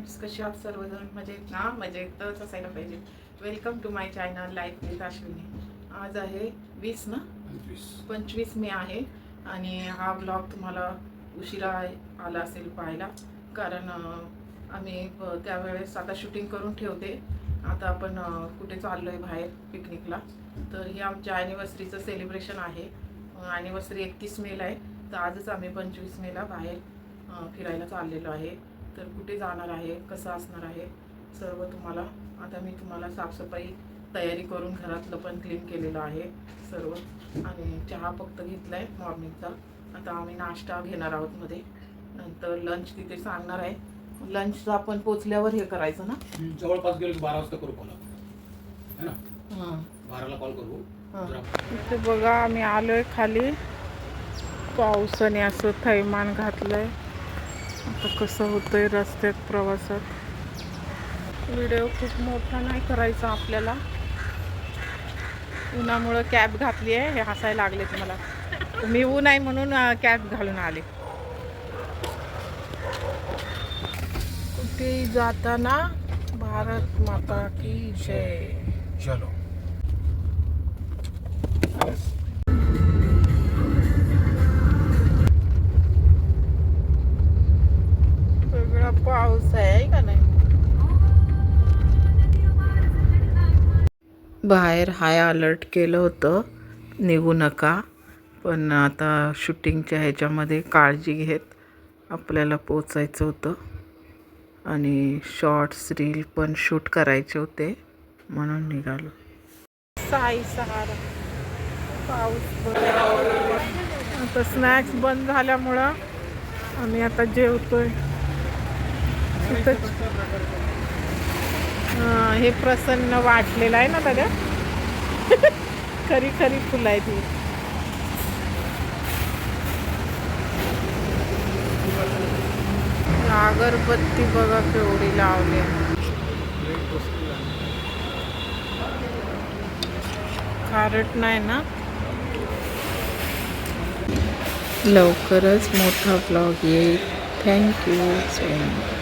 Friends, कसे आहात सर्वजण? मजेत ना? मजेतच असायला पाहिजे. Welcome to my channel life with Ashwini. आज आहे 20 ना 25 मे आहे आणि हा ब्लॉग तुम्हाला उशिरा आला असेल पाहायला, कारण आम्ही त्यावेळेस आता शूटिंग करून ठेवते. आता आपण कुठे चाललो आहे बाहेर पिकनिकला. तर हे आमच्या ॲनिव्हर्सरीचं सेलिब्रेशन आहे. ॲनिव्हर्सरी 31 मेला आहे, तर आजच आम्ही 25 मेला बाहेर फिरायला चाललेलो आहे. तर कुठे जाणार आहे, कसं असणार आहे सर्व तुम्हाला आता मी तुम्हाला साफसफाई तयारी करून घरातलं पण क्लीन केलेलं आहे सर्व. आणि चहा फक्त घेतला आहे मॉर्निंगचा. आता आम्ही नाश्ता घेणार आहोत मध्ये, नंतर लंच तिथे सांगणार आहे. लंचचं आपण पोचल्यावर हे करायचं ना, जवळपास गेलो 12 वाजता करू कॉल है ना. हां 12ला कॉल करू. इथे बघा आम्ही आलोय खाली. पावसाने असं थैमान घातलंय. आता कसं होतंय रस्त्यात प्रवासात. व्हिडिओ खूप मोठा नाही करायचा आपल्याला, उन्हामुळं कॅब घातली आहे. हे हसायला लागले तुम्हाला. मी ऊन आहे म्हणून कॅब घालून आले. कुठे जाताना भारत माता की जय. चलो. सगळा पाऊस आहे का नाही. बाहेर हाय अलर्ट केलं होतं, निघू नका. पण आता शूटिंगच्या ह्याच्यामध्ये काळजी घेत आपल्याला पोचायचं होतं आणि शॉर्ट्स रील पण शूट करायचे होते म्हणून निघालो. साई सहारा पाऊस बघा. आता स्नॅक्स बंद झाल्यामुळं आम्ही आता जेवतोय. हे प्रसन्न वाटलेलं आहे ना दादा. खरी खरी फुलं आहे ती. अगरबत्ती बघा केवढी लावली. खारट नाही ना. लवकरच मोठा ब्लॉग येईल. Thank you so much.